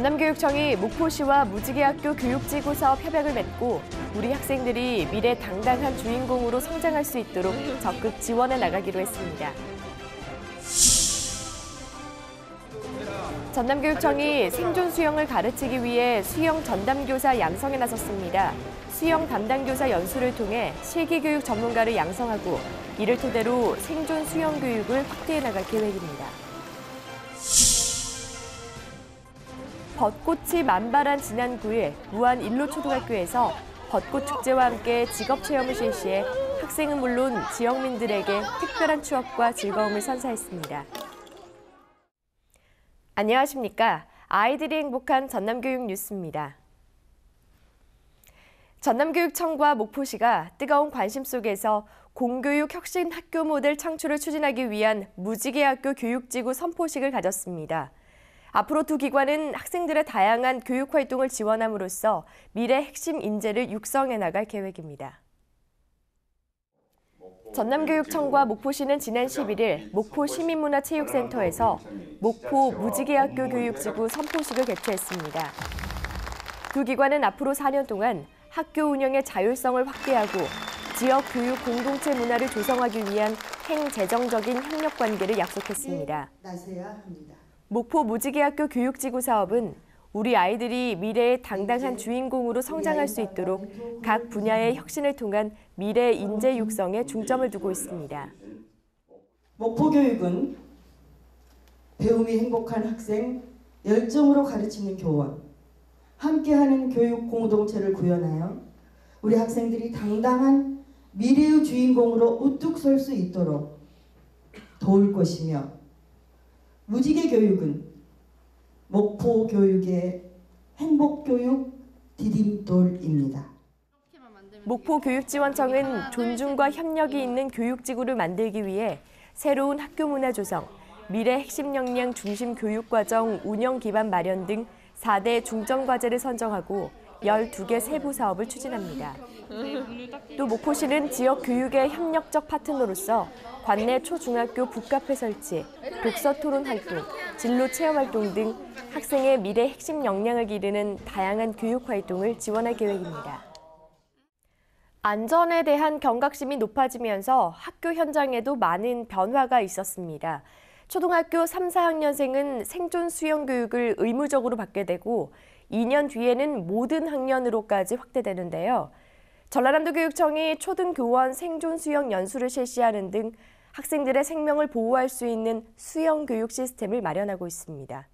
전남교육청이 목포시와 무지개학교 교육지구 사업 협약을 맺고 우리 학생들이 미래 당당한 주인공으로 성장할 수 있도록 적극 지원해 나가기로 했습니다. 전남교육청이 생존 수영을 가르치기 위해 수영 전담교사 양성에 나섰습니다. 수영 담당교사 연수를 통해 실기교육 전문가를 양성하고 이를 토대로 생존 수영 교육을 확대해 나갈 계획입니다. 벚꽃이 만발한 지난 9일 무안 일로초등학교에서 벚꽃축제와 함께 직업체험을 실시해 학생은 물론 지역민들에게 특별한 추억과 즐거움을 선사했습니다. 안녕하십니까. 아이들이 행복한 전남교육 뉴스입니다. 전남교육청과 목포시가 뜨거운 관심 속에서 공교육 혁신 학교 모델 창출을 추진하기 위한 무지개학교 교육지구 선포식을 가졌습니다. 앞으로 두 기관은 학생들의 다양한 교육 활동을 지원함으로써 미래 핵심 인재를 육성해 나갈 계획입니다. 전남교육청과 목포시는 지난 11일 목포 시민문화체육센터에서 목포 무지개학교 교육지구 선포식을 개최했습니다. 두 기관은 앞으로 4년 동안 학교 운영의 자율성을 확대하고 지역 교육 공동체 문화를 조성하기 위한 행재정적인 협력 관계를 약속했습니다. 목포 무지개학교 교육지구 사업은 우리 아이들이 미래의 당당한 주인공으로 성장할 수 있도록 각 분야의 혁신을 통한 미래 인재 육성에 중점을 두고 있습니다. 목포교육은 배움이 행복한 학생, 열정으로 가르치는 교원, 함께하는 교육 공동체를 구현하여 우리 학생들이 당당한 미래의 주인공으로 우뚝 설 수 있도록 도울 것이며 무지개 교육은 목포 교육의 행복교육 디딤돌입니다. 목포교육지원청은 존중과 협력이 있는 교육지구를 만들기 위해 새로운 학교 문화 조성, 미래 핵심 역량 중심 교육과정 운영 기반 마련 등 4대 중점과제를 선정하고 12개 세부 사업을 추진합니다. 또 목포시는 지역 교육의 협력적 파트너로서 관내 초중학교 북카페 설치, 독서 토론 활동, 진로 체험 활동 등 학생의 미래 핵심 역량을 기르는 다양한 교육 활동을 지원할 계획입니다. 안전에 대한 경각심이 높아지면서 학교 현장에도 많은 변화가 있었습니다. 초등학교 3, 4학년생은 생존 수영 교육을 의무적으로 받게 되고 2년 뒤에는 모든 학년으로까지 확대되는데요. 전라남도 교육청이 초등교원 생존 수영 연수를 실시하는 등 학생들의 생명을 보호할 수 있는 수영 교육 시스템을 마련하고 있습니다.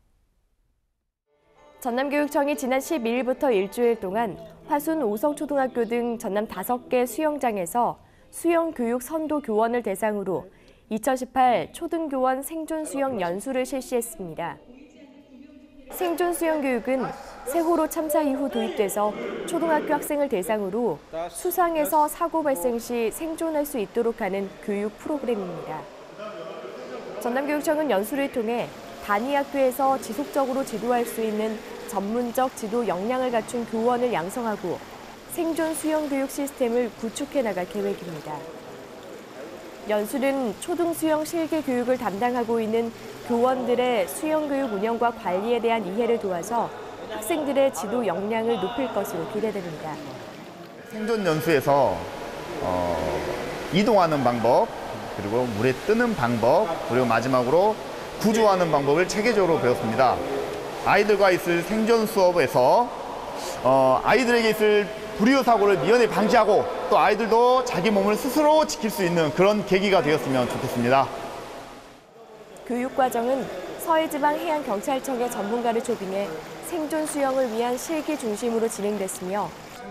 전남교육청이 지난 12일부터 일주일 동안 화순 오성초등학교 등 전남 5개 수영장에서 수영 교육 선도 교원을 대상으로 2018 초등교원 생존 수영 연수를 실시했습니다. 생존 수영 교육은 세월호 참사 이후 도입돼서 초등학교 학생을 대상으로 수상에서 사고 발생 시 생존할 수 있도록 하는 교육 프로그램입니다. 전남교육청은 연수를 통해 단위 학교에서 지속적으로 지도할 수 있는 전문적 지도 역량을 갖춘 교원을 양성하고 생존 수영 교육 시스템을 구축해 나갈 계획입니다. 연수는 초등 수영 실기 교육을 담당하고 있는 교원들의 수영 교육 운영과 관리에 대한 이해를 도와서 학생들의 지도 역량을 높일 것으로 기대됩니다. 생존 연수에서 이동하는 방법, 그리고 물에 뜨는 방법, 그리고 마지막으로 구조하는 방법을 체계적으로 배웠습니다. 아이들과 있을 생존 수업에서 아이들에게 있을 불이웃 사고를 미연에 방지하고 또 아이들도 자기 몸을 스스로 지킬 수 있는 그런 계기가 되었으면 좋겠습니다. 교육과정은 서해지방해양경찰청의 전문가를 초빙해 생존 수영을 위한 실기 중심으로 진행됐으며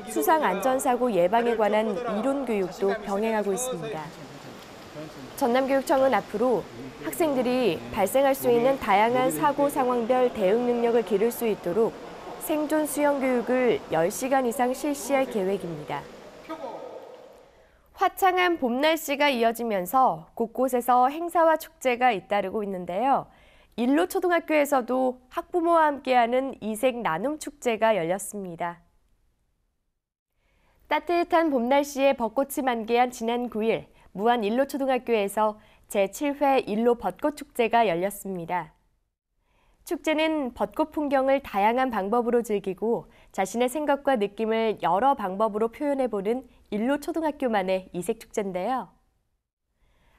수상안전사고 예방에 관한 이론 교육도 병행하고 있습니다. 전남교육청은 앞으로 학생들이 발생할 수 있는 다양한 사고 상황별 대응 능력을 기를 수 있도록 생존 수영 교육을 10시간 이상 실시할 계획입니다. 화창한 봄 날씨가 이어지면서 곳곳에서 행사와 축제가 잇따르고 있는데요. 일로초등학교에서도 학부모와 함께하는 이색 나눔 축제가 열렸습니다. 따뜻한 봄 날씨에 벚꽃이 만개한 지난 9일 무안 일로초등학교에서 제7회 일로 벚꽃축제가 열렸습니다. 축제는 벚꽃 풍경을 다양한 방법으로 즐기고 자신의 생각과 느낌을 여러 방법으로 표현해보는 일로초등학교만의 이색축제인데요.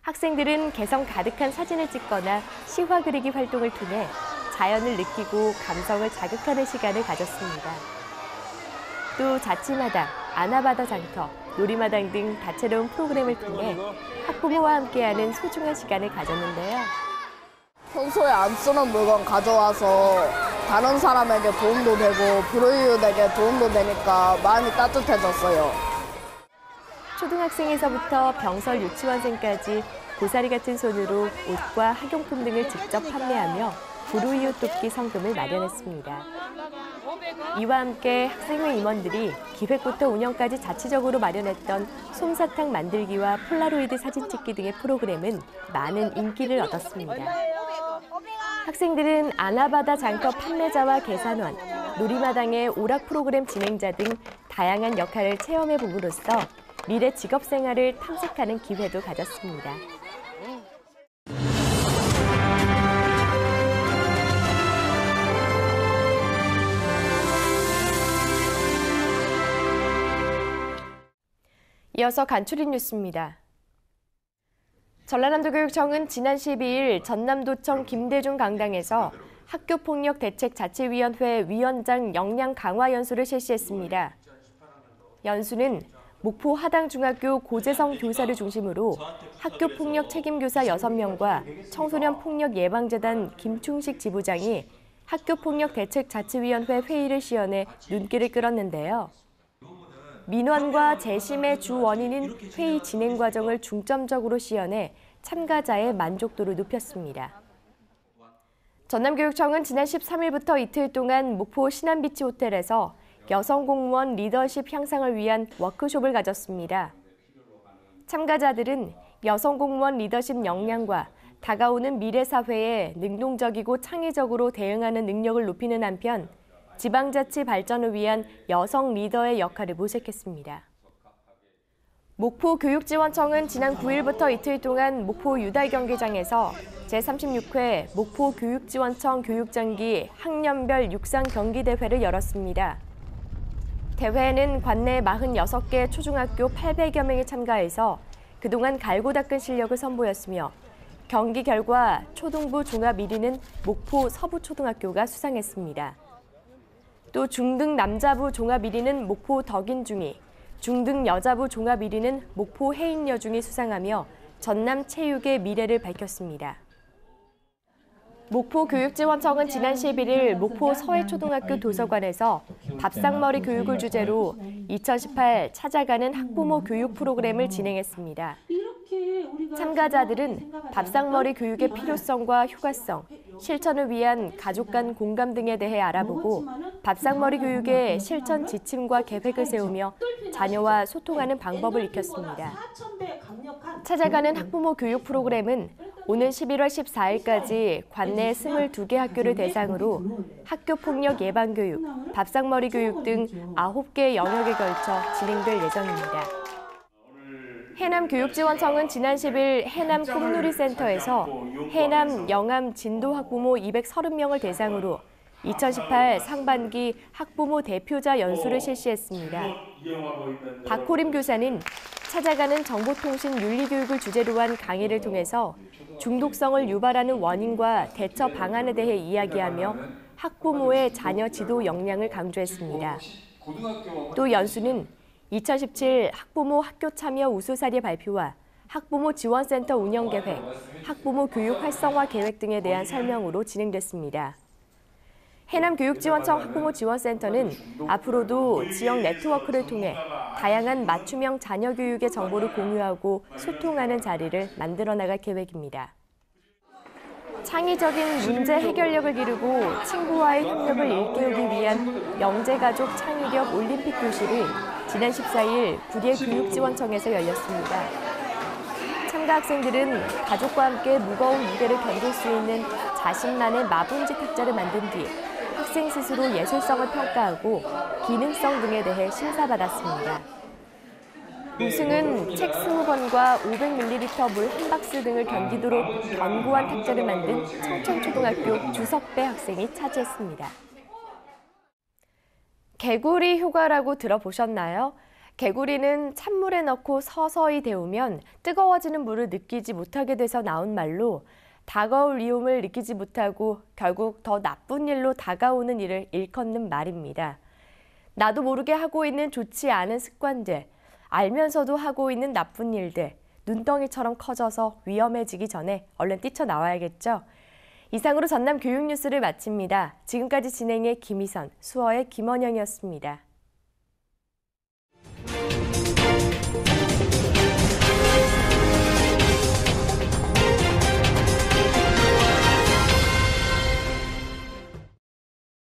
학생들은 개성 가득한 사진을 찍거나 시화 그리기 활동을 통해 자연을 느끼고 감성을 자극하는 시간을 가졌습니다. 또 자치마당, 아나바다 장터, 놀이마당 등 다채로운 프로그램을 통해 학부모와 함께하는 소중한 시간을 가졌는데요. 평소에 안 쓰는 물건 가져와서 다른 사람에게 도움도 되고 불우이웃에게 도움도 되니까 마음이 따뜻해졌어요. 초등학생에서부터 병설 유치원생까지 고사리 같은 손으로 옷과 학용품 등을 직접 판매하며 불우이웃 돕기 성금을 마련했습니다. 이와 함께 학생회 임원들이 기획부터 운영까지 자치적으로 마련했던 솜사탕 만들기와 폴라로이드 사진 찍기 등의 프로그램은 많은 인기를 얻었습니다. 학생들은 아나바다 장터 판매자와 계산원, 놀이마당의 오락 프로그램 진행자 등 다양한 역할을 체험해 봄으로써 미래 직업 생활을 탐색하는 기회도 가졌습니다. 이어서 간추린 뉴스입니다. 전라남도교육청은 지난 12일 전남도청 김대중 강당에서 학교폭력대책자치위원회 위원장 역량 강화 연수를 실시했습니다. 연수는 목포 하당중학교 고재성 교사를 중심으로 학교폭력 책임교사 6명과 청소년폭력예방재단 김충식 지부장이 학교폭력대책자치위원회 회의를 시연해 눈길을 끌었는데요. 민원과 재심의 주 원인인 회의 진행 과정을 중점적으로 시연해 참가자의 만족도를 높였습니다. 전남교육청은 지난 13일부터 이틀 동안 목포 신안비치 호텔에서 여성 공무원 리더십 향상을 위한 워크숍을 가졌습니다. 참가자들은 여성 공무원 리더십 역량과 다가오는 미래 사회에 능동적이고 창의적으로 대응하는 능력을 높이는 한편 지방자치 발전을 위한 여성 리더의 역할을 모색했습니다. 목포교육지원청은 지난 9일부터 이틀 동안 목포 유달경기장에서 제36회 목포교육지원청 교육장기 학년별 육상 경기대회를 열었습니다. 대회에는 관내 46개 초중학교 800여 명이 참가해서 그동안 갈고 닦은 실력을 선보였으며 경기 결과 초등부 종합 1위는 목포 서부초등학교가 수상했습니다. 또 중등 남자부 종합 1위는 목포 덕인중이, 중등 여자부 종합 1위는 목포 해인여중이 수상하며 전남 체육의 미래를 밝혔습니다. 목포교육지원청은 지난 11일 목포 서해초등학교 도서관에서 밥상머리 교육을 주제로 2018 찾아가는 학부모 교육 프로그램을 진행했습니다. 참가자들은 밥상머리 교육의 필요성과 효과성, 실천을 위한 가족 간 공감 등에 대해 알아보고 밥상머리 교육의 실천 지침과 계획을 세우며 자녀와 소통하는 방법을 익혔습니다. 찾아가는 학부모 교육 프로그램은 오는 11월 14일까지 관내 22개 학교를 대상으로 학교폭력 예방교육, 밥상머리 교육 등 9개 영역에 걸쳐 진행될 예정입니다. 해남교육지원청은 지난 10일 해남 꿈누리센터에서 해남, 영암, 진도 학부모 230명을 대상으로 2018 상반기 학부모 대표자 연수를 실시했습니다. 박호림 교사는 찾아가는 정보통신 윤리교육을 주제로 한 강의를 통해서 중독성을 유발하는 원인과 대처 방안에 대해 이야기하며 학부모의 자녀 지도 역량을 강조했습니다. 또 연수는 2017 학부모 학교 참여 우수사례 발표와 학부모 지원센터 운영 계획, 학부모 교육 활성화 계획 등에 대한 설명으로 진행됐습니다. 해남교육지원청 학부모 지원센터는 앞으로도 지역 네트워크를 통해 다양한 맞춤형 자녀 교육의 정보를 공유하고 소통하는 자리를 만들어 나갈 계획입니다. 창의적인 문제 해결력을 기르고 친구와의 협력을 일깨우기 위한 영재가족 창의력 올림픽 교실이 지난 14일 구례교육지원청에서 열렸습니다. 참가 학생들은 가족과 함께 무거운 무게를 견딜 수 있는 자신만의 마분지 탁자를 만든 뒤 학생 스스로 예술성을 평가하고 기능성 등에 대해 심사받았습니다. 우승은 책 20권과 500ml 물 한 박스 등을 견디도록 견고한 탁자를 만든 청천초등학교 주석배 학생이 차지했습니다. 개구리 효과라고 들어보셨나요? 개구리는 찬물에 넣고 서서히 데우면 뜨거워지는 물을 느끼지 못하게 돼서 나온 말로 다가올 위험을 느끼지 못하고 결국 더 나쁜 일로 다가오는 일을 일컫는 말입니다. 나도 모르게 하고 있는 좋지 않은 습관들, 알면서도 하고 있는 나쁜 일들, 눈덩이처럼 커져서 위험해지기 전에 얼른 뛰쳐나와야겠죠? 이상으로 전남 교육뉴스를 마칩니다. 지금까지 진행의 김희선, 수어의 김원영이었습니다.